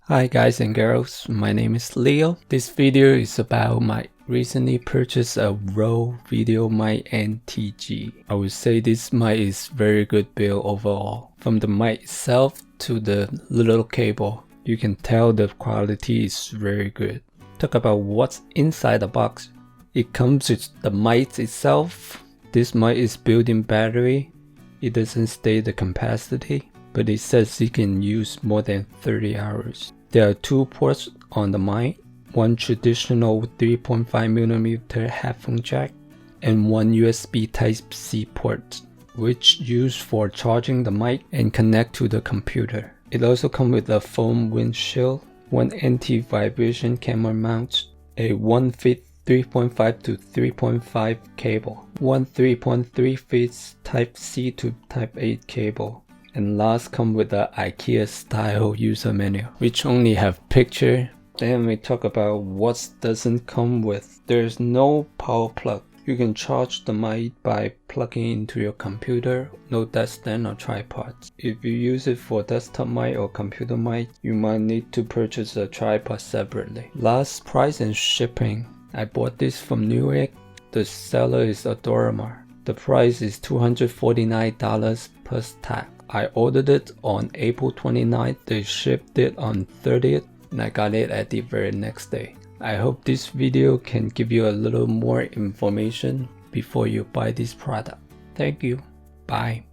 Hi guys and girls, my name is Leo. This video is about my recently purchased a Rode VideoMic NTG. I would say this mic is very good build overall. From the mic itself to the little cable, you can tell the quality is very good. Talk about what's inside the box. It comes with the mic itself. This mic is built-in battery. It doesn't state the capacity, but it says it can use more than 30 hours. There are two ports on the mic, one traditional 3.5mm headphone jack and one USB Type-C port, which used for charging the mic and connect to the computer. It also comes with a foam windshield, one anti-vibration camera mount, a 1 feet 3.5 to 3.5 cable, one 3.3 feet Type-C to Type-A cable, and last come with the IKEA style user manual, which only have picture. Then we talk about what doesn't come with. There's no power plug. You can charge the mic by plugging into your computer, no desk stand or tripod. If you use it for desktop mic or computer mic, you might need to purchase a tripod separately. Last, price and shipping. I bought this from Newegg. The seller is Adorama. The price is $249 plus tax. I ordered it on April 29th, they shipped it on 30th, and I got it at the very next day. I hope this video can give you a little more information before you buy this product. Thank you. Bye.